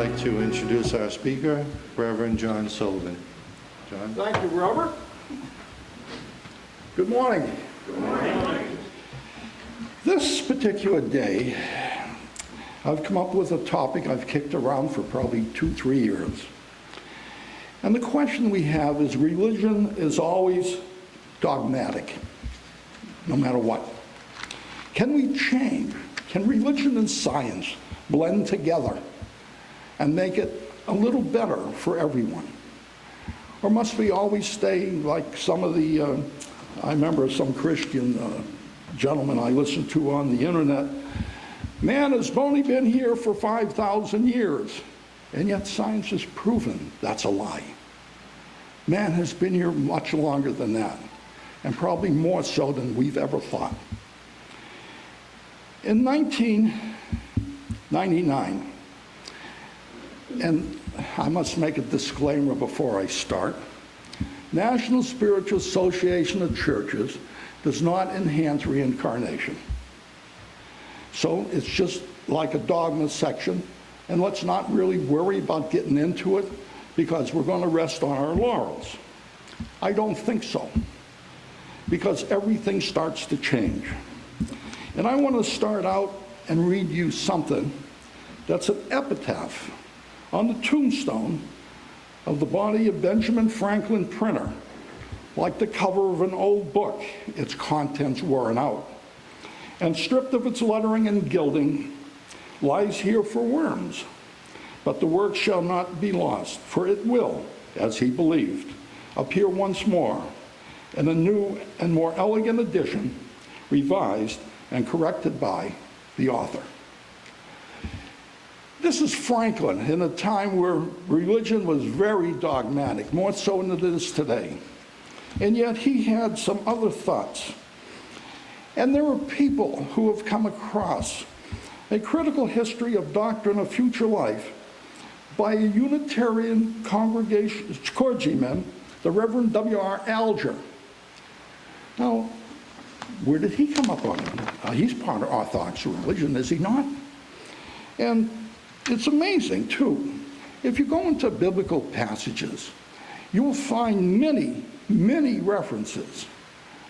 like to introduce our speaker, Reverend John Sullivan. John? Thank you, Robert. Good morning. Good morning. This particular day, I've come up with a topic I've kicked around for probably 2-3 years. And the question we have is, religion is always dogmatic, no matter what. Can we change? Can religion and science blend together and make it a little better for everyone? Or must we always stay like some of the, I remember some Christian gentleman I listened to on the internet, man has only been here for 5,000 years, and yet science has proven that's a lie. Man has been here much longer than that, and probably more so than we've ever thought. In 1999, and I must make a disclaimer before I start, National Spiritual Association of Churches does not enhance reincarnation. So it's just like a dogma section, and let's not really worry about getting into it because we're going to rest on our laurels. I don't think so, because everything starts to change. And I want to start out and read you something that's an epitaph on the tombstone of the body of Benjamin Franklin printer, like the cover of an old book, its contents worn out, and stripped of its lettering and gilding, lies here for worms. But the work shall not be lost, for it will, as he believed, appear once more in a new and more elegant edition, revised and corrected by the author. This is Franklin in a time where religion was very dogmatic, more so than it is today. And yet he had some other thoughts. And there are people who have come across a critical history of doctrine of future life by a Unitarian congregation clergyman, the Reverend W.R. Alger. Now, where did he come up on it? He's part of Orthodox religion, is he not? And it's amazing, too. If you go into biblical passages, you will find many, many references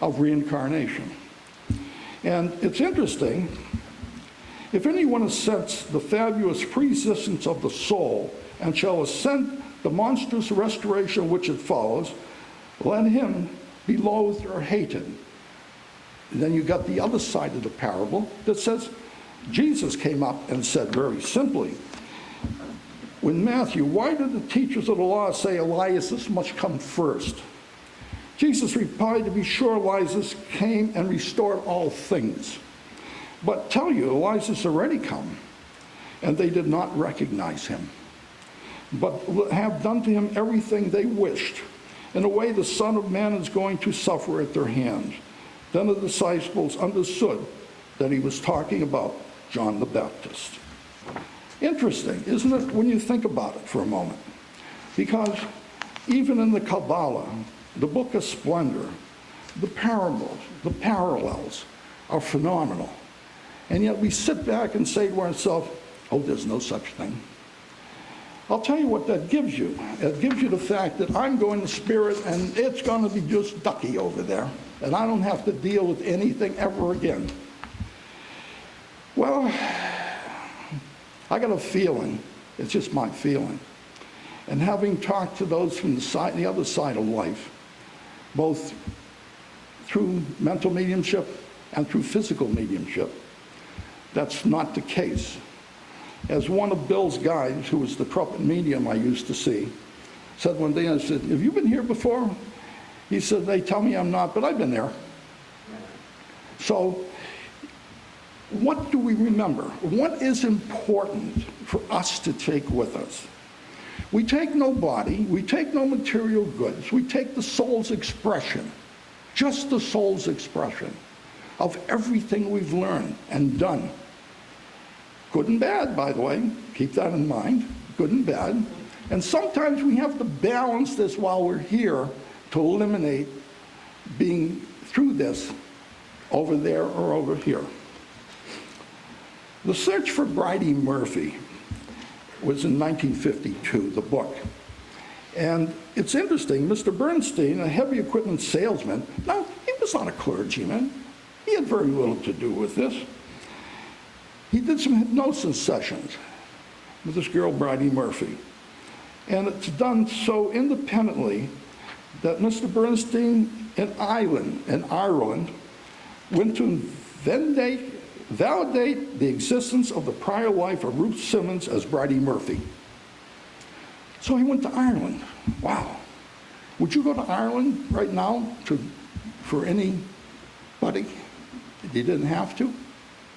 of reincarnation. And it's interesting, if anyone assents the fabulous pre-existence of the soul and shall assent the monstrous restoration which it follows, let him be loathed or hated. And then you got the other side of the parable that says, Jesus came up and said very simply, when Matthew, why did the teachers of the law say Elias must come first? Jesus replied, to be sure, Elias came and restored all things. But tell you, Elias already come, and they did not recognize him, but have done to him everything they wished. In a way, the Son of Man is going to suffer at their hands. Then the disciples understood that he was talking about John the Baptist. Interesting, isn't it, when you think about it for a moment? Because even in the Kabbalah, the Book of Splendor, the parables, the parallels are phenomenal. And yet we sit back and say to ourselves, oh, there's no such thing. I'll tell you what that gives you. It gives you the fact that I'm going to spirit and it's going to be just ducky over there. And I don't have to deal with anything ever again. Well, I got a feeling, it's just my feeling. And having talked to those from the other side of life, both through mental mediumship and through physical mediumship, that's not the case. As one of Bill's guides, who was the trumpet medium I used to see, said one day, I said, have you been here before? He said, they tell me I'm not, but I've been there. So, what do we remember? What is important for us to take with us? We take no body, we take no material goods, we take the soul's expression, just the soul's expression of everything we've learned and done. Good and bad, by the way, keep that in mind, good and bad. And sometimes we have to balance this while we're here to eliminate being through this over there or over here. The search for Bridie Murphy was in 1952, the book. And it's interesting, Mr. Bernstein, a heavy equipment salesman, now, he was not a clergyman. He had very little to do with this. He did some hypnosis sessions with this girl, Bridie Murphy. And it's done so independently that Mr. Bernstein in Ireland went to validate the existence of the prior life of Ruth Simmons as Bridie Murphy. So he went to Ireland. Wow. Would you go to Ireland right now for anybody? You didn't have to?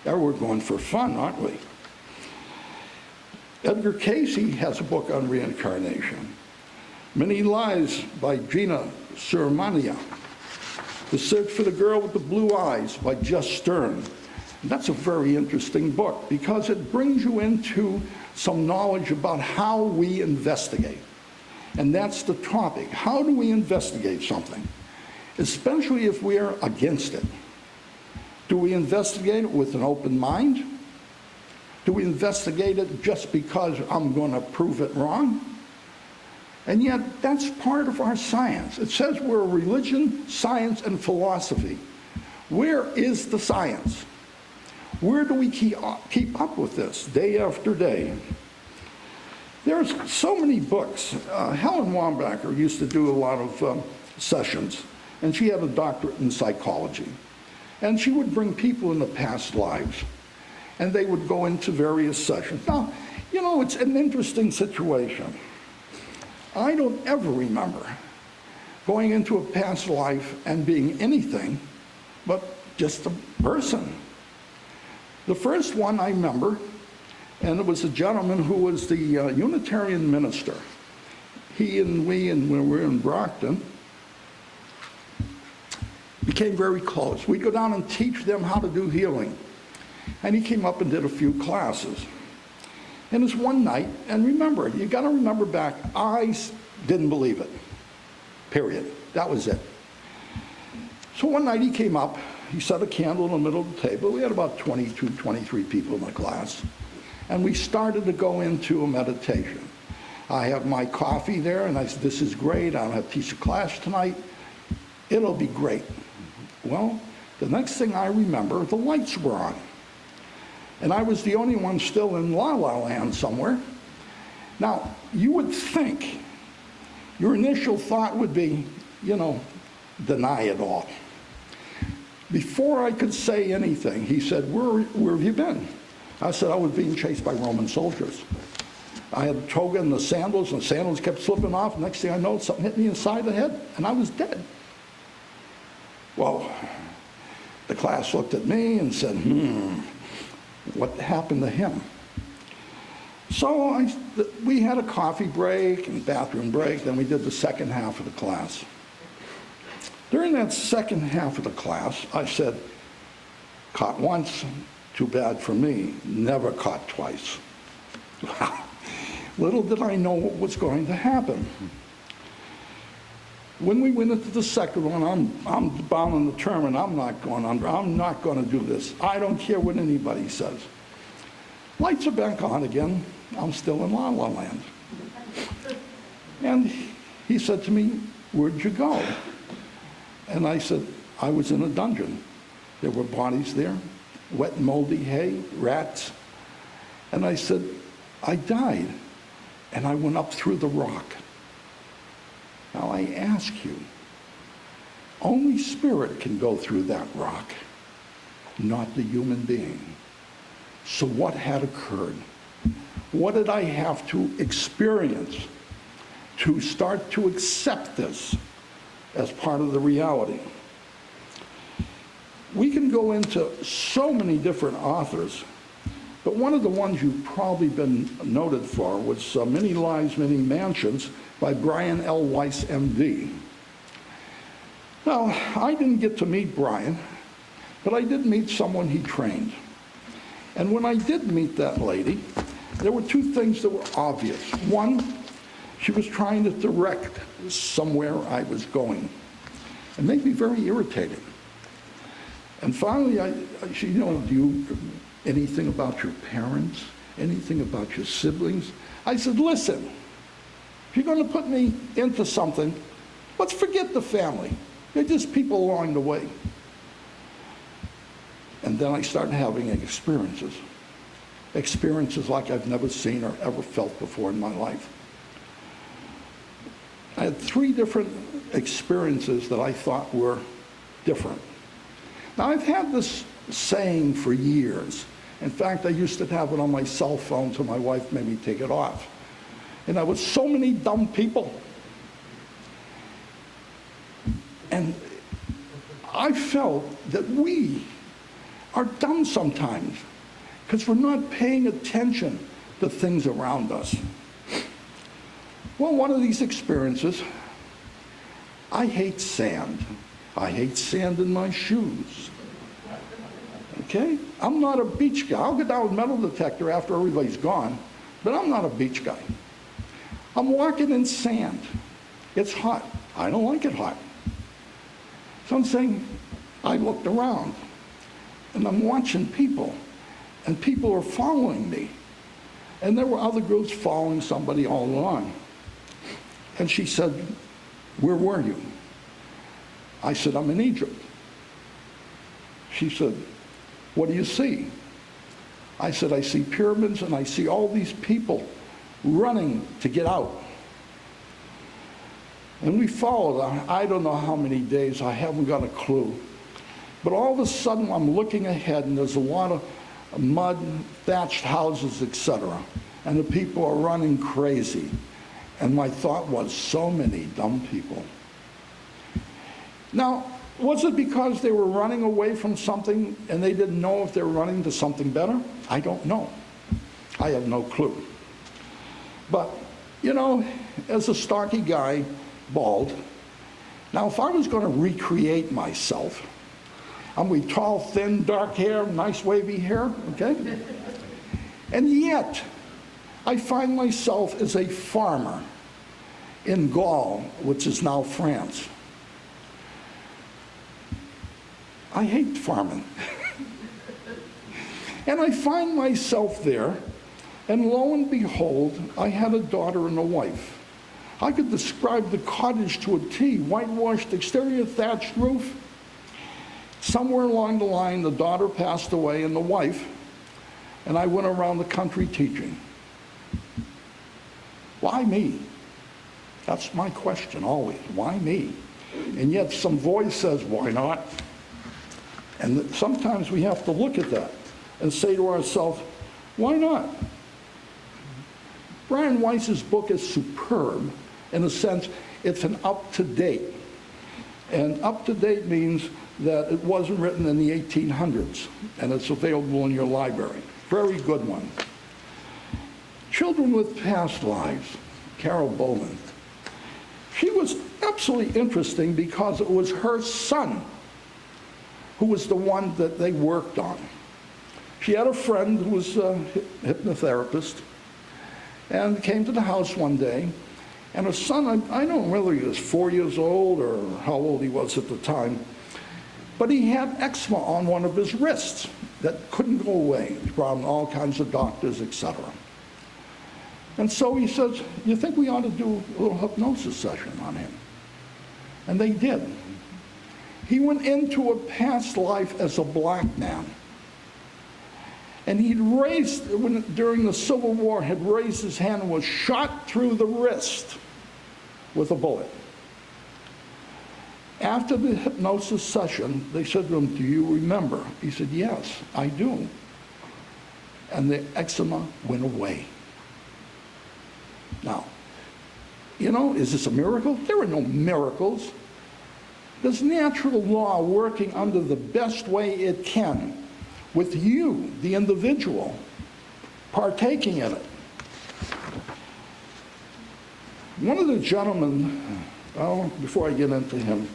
Now we're going for fun, aren't we? Edgar Cayce has a book on reincarnation. Many Lies by Gina Suramania. The Search for the Girl with the Blue Eyes by Jess Stern. And that's a very interesting book because it brings you into some knowledge about how we investigate. And that's the topic. How do we investigate something? Especially if we are against it. Do we investigate it with an open mind? Do we investigate it just because I'm going to prove it wrong? And yet, that's part of our science. It says we're a religion, science, and philosophy. Where is the science? Where do we keep up with this day after day? There's so many books. Helen Wambacher used to do a lot of sessions, and she had a doctorate in psychology. And she would bring people in the past lives, and they would go into various sessions. Now, you know, it's an interesting situation. I don't ever remember going into a past life and being anything but just a person. The first one I remember, and it was a gentleman who was the Unitarian minister. He and we, and when we were in Brockton, became very close. We'd go down and teach them how to do healing. And he came up and did a few classes. And this one night, and remember, you got to remember back, I didn't believe it, period. That was it. So one night he came up, he set a candle in the middle of the table. We had about 22, 23 people in the class. And we started to go into a meditation. I have my coffee there, and I said, this is great. I don't have to teach a class tonight. It'll be great. Well, the next thing I remember, the lights were on. And I was the only one still in La La Land somewhere. Now, you would think, your initial thought would be, you know, deny it all. Before I could say anything, he said, where have you been? I said, I was being chased by Roman soldiers. I had the toga and the sandals kept slipping off. Next thing I know, something hit me inside the head, and I was dead. Well, the class looked at me and said, what happened to him? So we had a coffee break and bathroom break, then we did the second half of the class. During that second half of the class, I said, caught once, too bad for me, never caught twice. Little did I know what was going to happen. When we went into the second one, I'm bound and determined, I'm not going to do this. I don't care what anybody says. Lights are back on again. I'm still in La La Land. And he said to me, where'd you go? And I said, I was in a dungeon. There were bodies there, wet, moldy hay, rats. And I said, I died, and I went up through the rock. Now I ask you, only spirit can go through that rock, not the human being. So what had occurred? What did I have to experience to start to accept this as part of the reality? We can go into so many different authors, but one of the ones you've probably been noted for was Many Lives, Many Mansions by Brian L. Weiss, MD. Now, I didn't get to meet Brian, but I did meet someone he trained. And when I did meet that lady, there were two things that were obvious. One, she was trying to direct somewhere I was going. It made me very irritated. And finally, she, do you anything about your parents? anything about your siblings? I said, listen, if you're going to put me into something, let's forget the family. They're just people along the way. And then I started having experiences like I've never seen or ever felt before in my life. I had 3 different experiences that I thought were different. Now, I've had this saying for years. In fact, I used to have it on my cell phone till my wife made me take it off. And I was so many dumb people. And I felt that we are dumb sometimes because we're not paying attention to things around us. Well, one of these experiences, I hate sand. I hate sand in my shoes. Okay? I'm not a beach guy. I'll go down with metal detector after everybody's gone, but I'm not a beach guy. I'm walking in sand. It's hot. I don't like it hot. So I'm saying, I looked around, and I'm watching people, and people are following me. And there were other groups following somebody all along. And she said, where were you? I said, I'm in Egypt. She said, what do you see? I said, I see pyramids and I see all these people running to get out. And we followed, I don't know how many days, I haven't got a clue. But all of a sudden I'm looking ahead and there's a lot of mud, thatched houses, etc. And the people are running crazy. And my thought was, so many dumb people. Now, was it because they were running away from something and they didn't know if they were running to something better? I don't know. I have no clue. But, you know, as a stocky guy, bald, now if I was going to recreate myself, I'm with tall, thin, dark hair, nice wavy hair, okay? And yet, I find myself as a farmer in Gaul, which is now France. I hate farming. And I find myself there, and lo and behold, I had a daughter and a wife. I could describe the cottage to a T, whitewashed exterior, thatched roof. Somewhere along the line, the daughter passed away and the wife, and I went around the country teaching. Why me? That's my question always. Why me? And yet some voice says, why not? And sometimes we have to look at that and say to ourselves, why not? Brian Weiss's book is superb in a sense. It's an up-to-date. And up-to-date means that it wasn't written in the 1800s, and it's available in your library. Very good one. Children with Past Lives, Carol Bowman. She was absolutely interesting because it was her son who was the one that they worked on. She had a friend who was a hypnotherapist and came to the house one day, and her son, I don't know whether he was 4 years old or how old he was at the time, but he had eczema on one of his wrists that couldn't go away. He brought in all kinds of doctors, etc. And so he says, you think we ought to do a little hypnosis session on him? And they did. He went into a past life as a black man. And he'd raised, during the Civil War, had raised his hand and was shot through the wrist with a bullet. After the hypnosis session, they said to him, do you remember? He said, yes, I do. And the eczema went away. Now, you know, is this a miracle? There are no miracles. There's natural law working under the best way it can, with you, the individual, partaking in it. One of the gentlemen, well, before I get into him,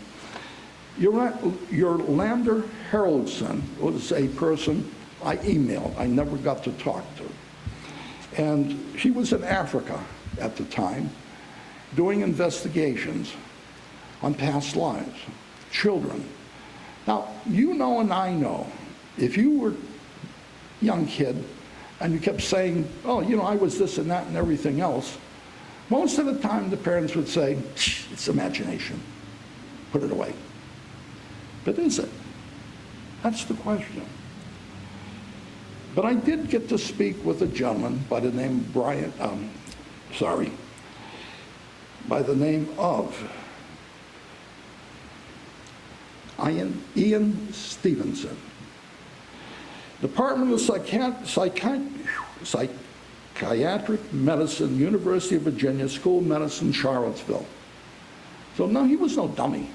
Yolander Haroldson was a person I emailed. I never got to talk to. And she was in Africa at the time, doing investigations on past lives, children. Now, you know and I know, if you were a young kid and you kept saying, oh, I was this and that and everything else, most of the time the parents would say, it's imagination, put it away. But is it? That's the question. But I did get to speak with a gentleman by the name of by the name of Ian Stevenson. Department of Psychiatric Medicine, University of Virginia, School of Medicine, Charlottesville. So no, he was no dummy.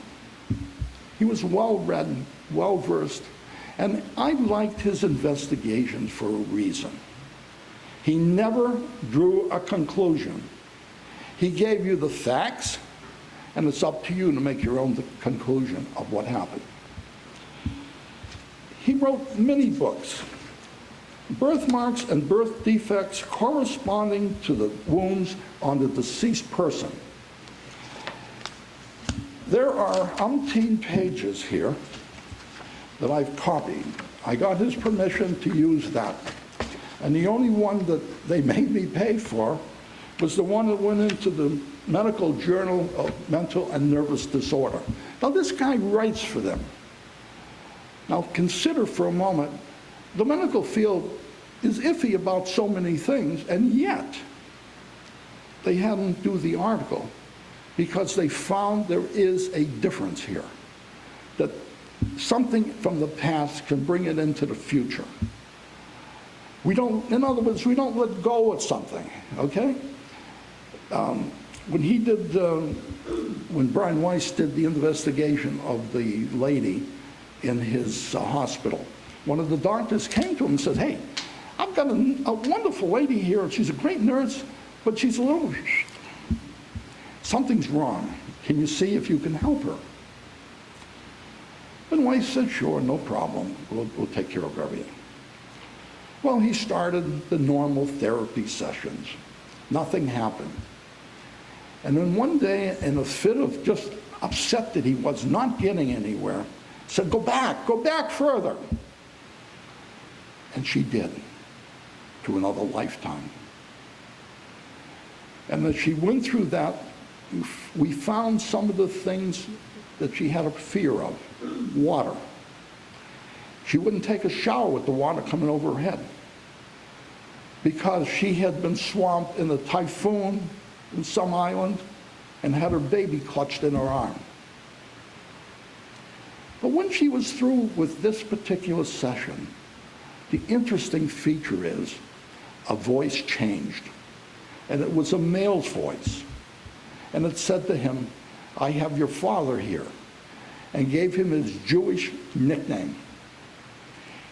He was well-read, well-versed, and I liked his investigations for a reason. He never drew a conclusion. He gave you the facts, and it's up to you to make your own conclusion of what happened. He wrote many books, birthmarks and birth defects corresponding to the wounds on the deceased person. There are umpteen pages here that I've copied. I got his permission to use that. And the only one that they made me pay for was the one that went into the Medical Journal of Mental and Nervous Disorder. Now, this guy writes for them. Now, consider for a moment, the medical field is iffy about so many things, and yet they had him do the article because they found there is a difference here, that something from the past can bring it into the future. In other words, we don't let go of something, okay? When Brian Weiss did the investigation of the lady in his hospital, one of the doctors came to him and said, hey, I've got a wonderful lady here. She's a great nurse, but she's a little, something's wrong. Can you see if you can help her? And Weiss said, sure, no problem. We'll take care of everything. Well, he started the normal therapy sessions. Nothing happened. And then one day, in a fit of just upset that he was not getting anywhere, said, go back further. And she did, to another lifetime. And as she went through that, we found some of the things that she had a fear of. Water. She wouldn't take a shower with the water coming over her head because she had been swamped in a typhoon in some island and had her baby clutched in her arm. But when she was through with this particular session, the interesting feature is a voice changed, and it was a male's voice. And it said to him, I have your father here, and gave him his Jewish nickname.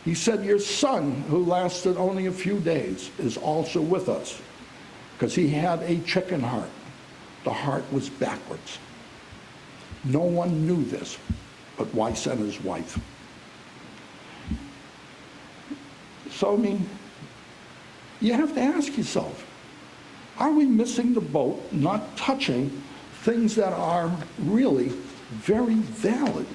He said, your son, who lasted only a few days, is also with us, because he had a chicken heart. The heart was backwards. No one knew this but Weiss and his wife. So, I mean, you have to ask yourself, are we missing the boat, not touching things that are really very valid?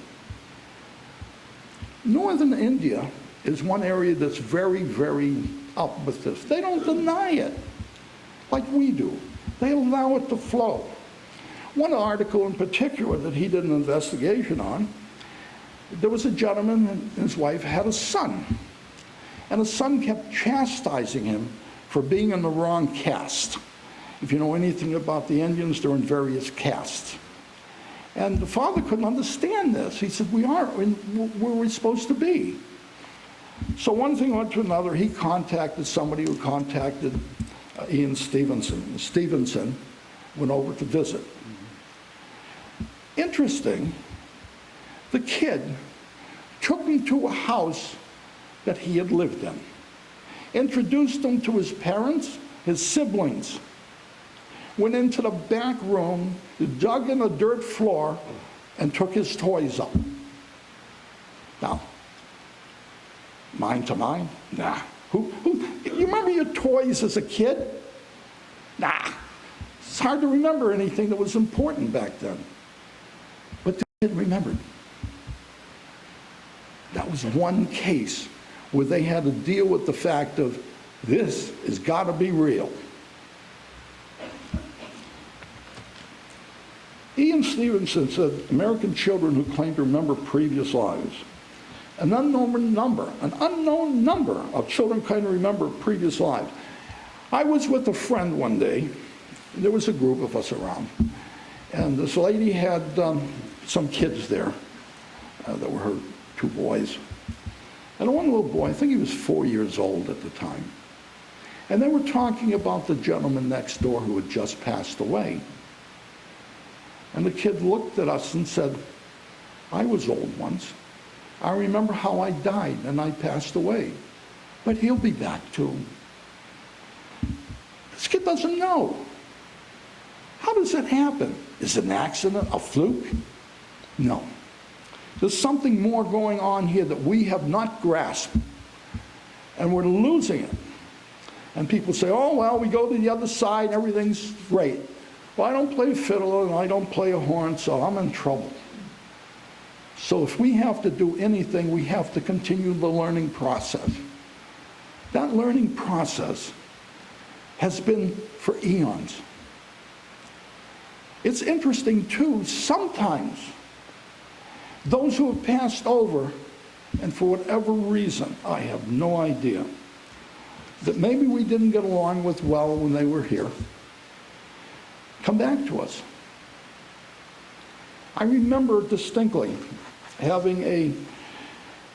Northern India is one area that's very, very up with this. They don't deny it like we do. They allow it to flow. One article in particular that he did an investigation on, there was a gentleman and his wife had a son. And the son kept chastising him for being in the wrong caste. If you know anything about the Indians, they're in various castes. And the father couldn't understand this. He said, where are we supposed to be? So one thing led to another. He contacted somebody who contacted Ian Stevenson. Stevenson went over to visit. Interesting, the kid took him to a house that he had lived in, introduced him to his parents, his siblings, went into the back room, dug in the dirt floor, and took his toys up. Now, mine to mine? Nah. You remember your toys as a kid? Nah. It's hard to remember anything that was important back then. But the kid remembered. That was one case where they had to deal with the fact of This has got to be real. Ian Stevenson said, American children who claim to remember previous lives. An unknown number of children claim to remember previous lives. I was with a friend one day. There was a group of us around. And this lady had some kids there. That were her two boys. And one little boy, I think he was 4 years old at the time. And they were talking about the gentleman next door who had just passed away. And the kid looked at us and said, I was old once. I remember how I died and I passed away. But he'll be back too. This kid doesn't know. How does that happen? Is it an accident, a fluke? No. There's something more going on here that we have not grasped. And we're losing it. And people say, oh, well, we go to the other side, everything's great. Well, I don't play fiddle and I don't play a horn, so I'm in trouble. So if we have to do anything, we have to continue the learning process. That learning process has been for eons. It's interesting, too, sometimes those who have passed over, and for whatever reason, I have no idea, that maybe we didn't get along with well when they were here, come back to us. I remember distinctly having a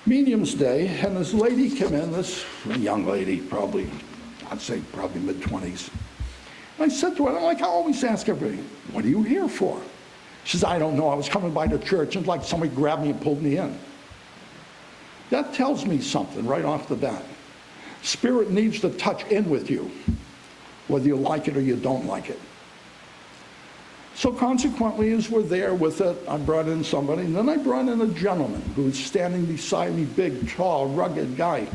medium's day, and this lady came in, this young lady, probably, I'd say probably mid-20s. And I said to her, like I always ask everybody, what are you here for? She says, I don't know, I was coming by the church, and it's like somebody grabbed me and pulled me in. That tells me something right off the bat. Spirit needs to touch in with you, whether you like it or you don't like it. So consequently, as we're there with it, I brought in somebody, and then I brought in a gentleman who was standing beside me, big, tall, rugged guy.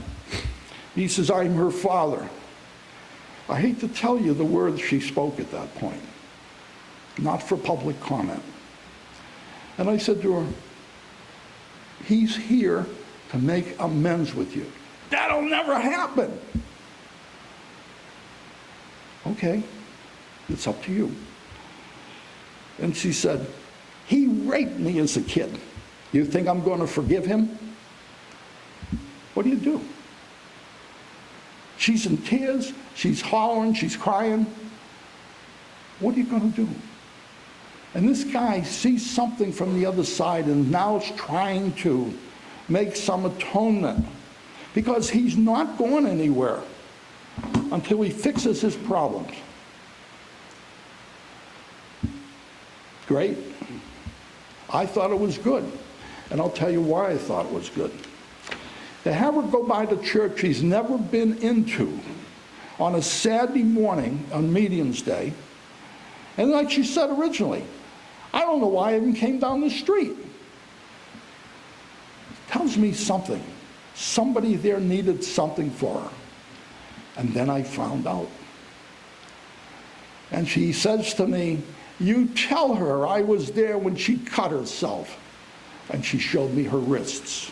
He says, I'm her father. I hate to tell you the words she spoke at that point, not for public comment. And I said to her, he's here to make amends with you. That'll never happen. Okay, it's up to you. And she said, he raped me as a kid. You think I'm going to forgive him? What do? She's in tears, she's hollering, she's crying. What are you going to do? And this guy sees something from the other side and now is trying to make some atonement because he's not going anywhere until he fixes his problems. Great. I thought it was good. And I'll tell you why I thought it was good. To have her go by the church she's never been into on a Saturday morning on Medium's Day, and like she said originally, I don't know why I even came down the street. Tells me something. Somebody there needed something for her. And then I found out. And she says to me, you tell her I was there when she cut herself. And she showed me her wrists.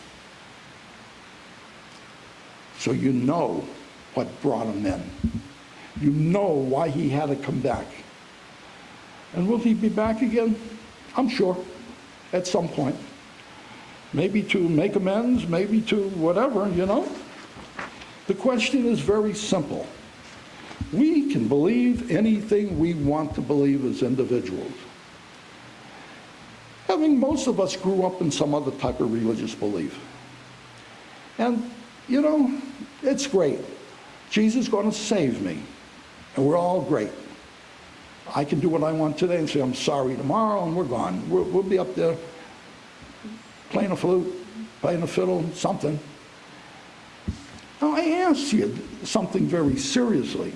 So you know what brought him in. You know why he had to come back. And will he be back again? I'm sure, at some point. Maybe to make amends, maybe to whatever, you know. The question is very simple. We can believe anything we want to believe as individuals. I mean, most of us grew up in some other type of religious belief. And, you know, it's great. Jesus is going to save me. And we're all great. I can do what I want today and say I'm sorry tomorrow, and we're gone. We'll be up there playing a flute, playing a fiddle, something. Now, I ask you something very seriously.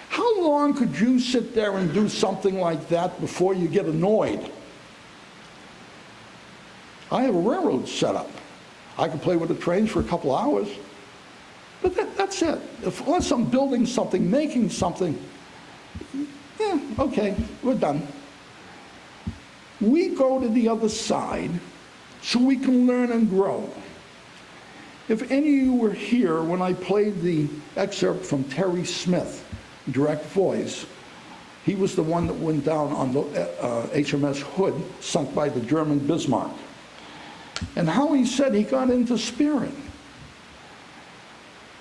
How long could you sit there and do something like that before you get annoyed? I have a railroad set up. I can play with the trains for a couple hours. But that's it. Unless I'm building something, making something, yeah, okay, we're done. We go to the other side so we can learn and grow. If any of you were here when I played the excerpt from Terry Smith, direct voice, he was the one that went down on the HMS Hood, sunk by the German Bismarck. And how he said he got into spirit.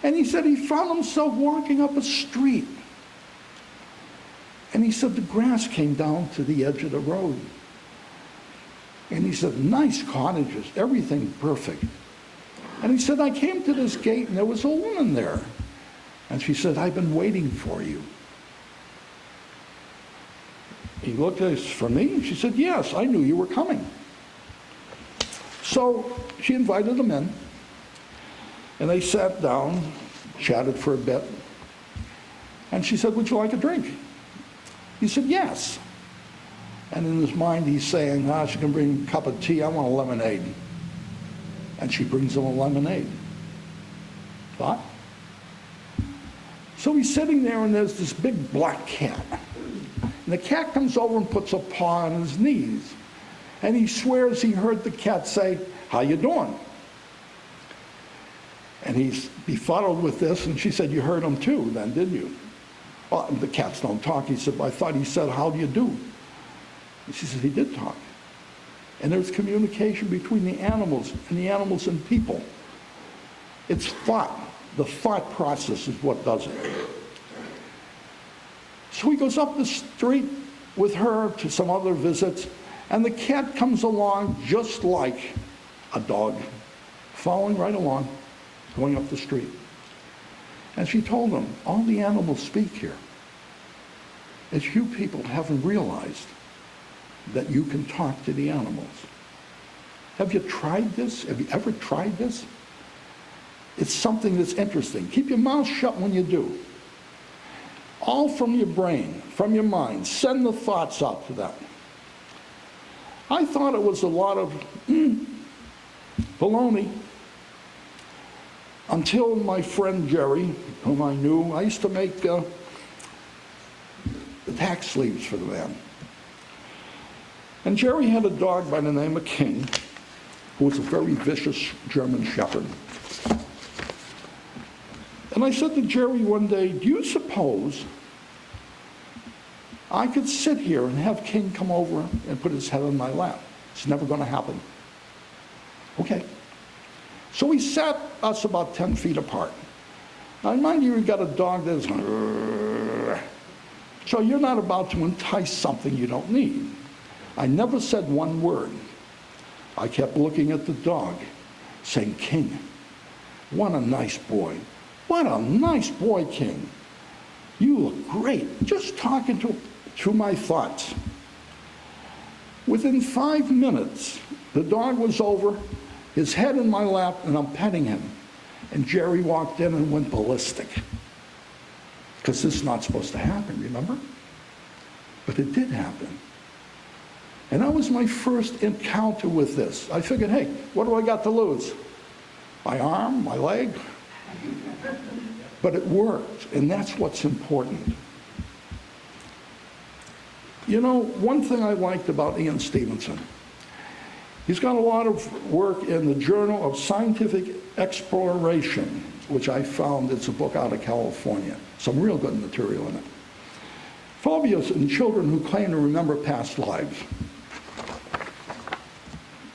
And he said he found himself walking up a street. And he said the grass came down to the edge of the road. And he said, nice cottages, everything perfect. And he said, I came to this gate and there was a woman there. And she said, I've been waiting for you. He looked at us, for me? She said, yes, I knew you were coming. So she invited him in. And they sat down, chatted for a bit. And she said, would you like a drink? He said, yes. And in his mind, he's saying, she can bring a cup of tea. I want a lemonade. And she brings him a lemonade. Thought? So he's sitting there, and there's this big black cat. And the cat comes over and puts a paw on his knees. And he swears he heard the cat say, how you doing? And he's befuddled with this, and she said, you heard him too then, didn't you? Well, the cats don't talk. He said, well, I thought he said, how do you do? And she said, he did talk. And there's communication between the animals and people. It's thought. The thought process is what does it. So he goes up the street with her to some other visits, and the cat comes along just like a dog, following right along, going up the street. And she told him, all the animals speak here. It's you people haven't realized that you can talk to the animals. Have you tried this? Have you ever tried this? It's something that's interesting. Keep your mouth shut when you do. All from your brain, from your mind. Send the thoughts out to them. I thought it was a lot of baloney until my friend Jerry, whom I knew, I used to make the tax sleeves for the man. And Jerry had a dog by the name of King, who was a very vicious German shepherd. And I said to Jerry one day, do you suppose I could sit here and have King come over and put his head on my lap? It's never going to happen. Okay. So he sat us about 10 feet apart. Now, mind you, you've got a dog that's so you're not about to entice something you don't need. I never said one word. I kept looking at the dog, saying, King, what a nice boy. What a nice boy, King. You look great. Just talking to my thoughts. Within 5 minutes, the dog was over, his head in my lap, and I'm petting him. And Jerry walked in and went ballistic. Because this is not supposed to happen, remember? But it did happen. And that was my first encounter with this. I figured, hey, what do I got to lose? My arm, my leg? But it worked, and that's what's important. You know, one thing I liked about Ian Stevenson, he's got a lot of work in the Journal of Scientific Exploration, which I found, it's a book out of California. Some real good material in it. Phobias in children who claim to remember past lives.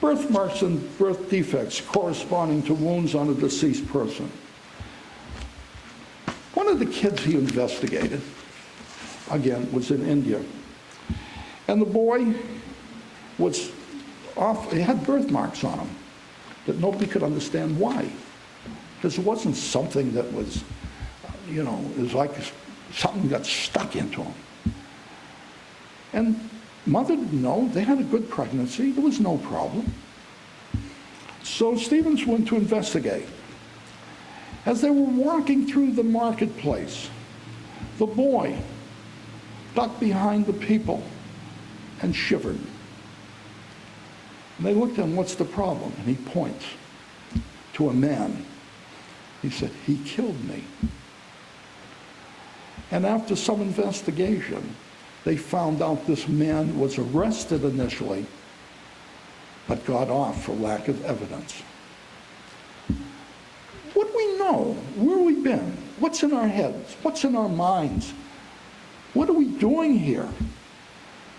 Birthmarks and birth defects corresponding to wounds on a deceased person. One of the kids he investigated, again, was in India. And the boy was he had birthmarks on him that nobody could understand why. Because it wasn't something that was, you know, it was like something got stuck into him. And mother didn't know. They had a good pregnancy. There was no problem. So Stevens went to investigate. As they were walking through the marketplace, the boy ducked behind the people and shivered. And they looked at him, what's the problem? And he points to a man. He said, he killed me. And after some investigation, they found out this man was arrested initially, but got off for lack of evidence. to know where we've been, what's in our heads, what's in our minds. What are we doing here?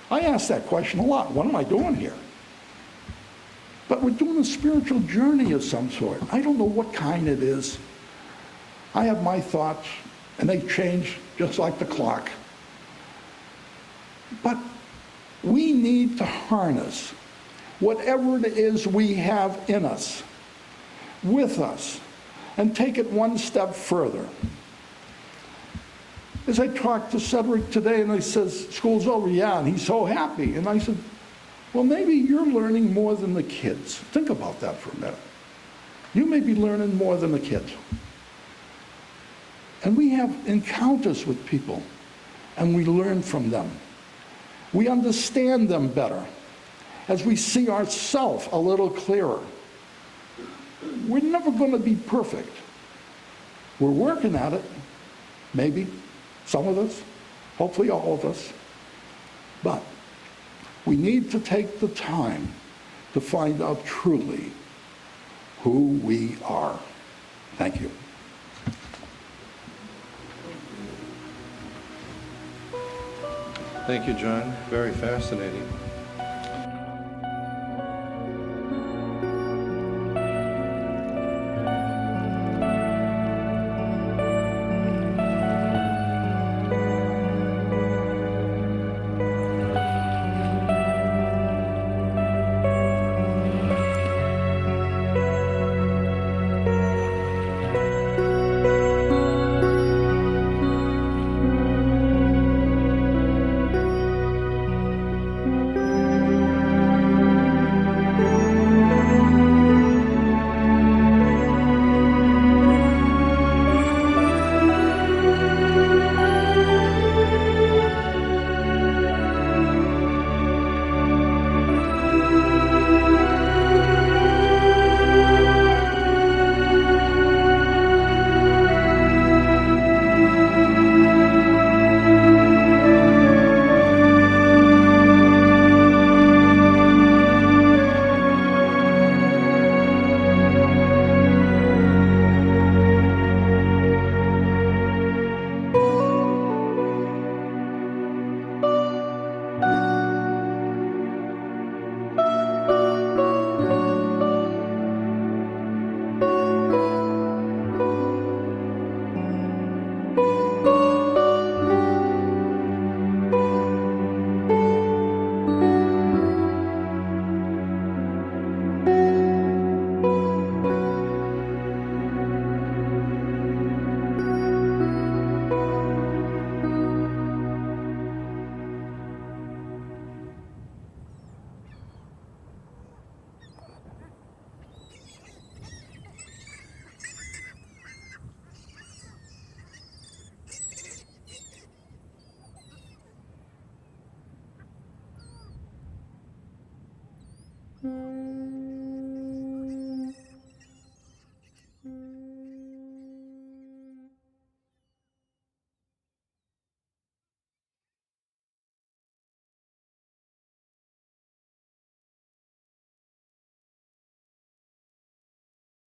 I ask that question a lot. What am I doing here? But we're doing a spiritual journey of some sort. I don't know what kind it is. I have my thoughts, and they change just like the clock. But we need to harness whatever it is we have in us, with us, and take it one step further. As I talked to Cedric today, and he says, school's over, yeah, and he's so happy. And I said, well, maybe you're learning more than the kids. Think about that for a minute. You may be learning more than the kids. And we have encounters with people, and we learn from them. We understand them better as we see ourselves a little clearer. We're never going to be perfect. We're working at it, maybe, some of us, hopefully all of us. But we need to take the time to find out truly who we are. Thank you. Thank you, John. Very fascinating.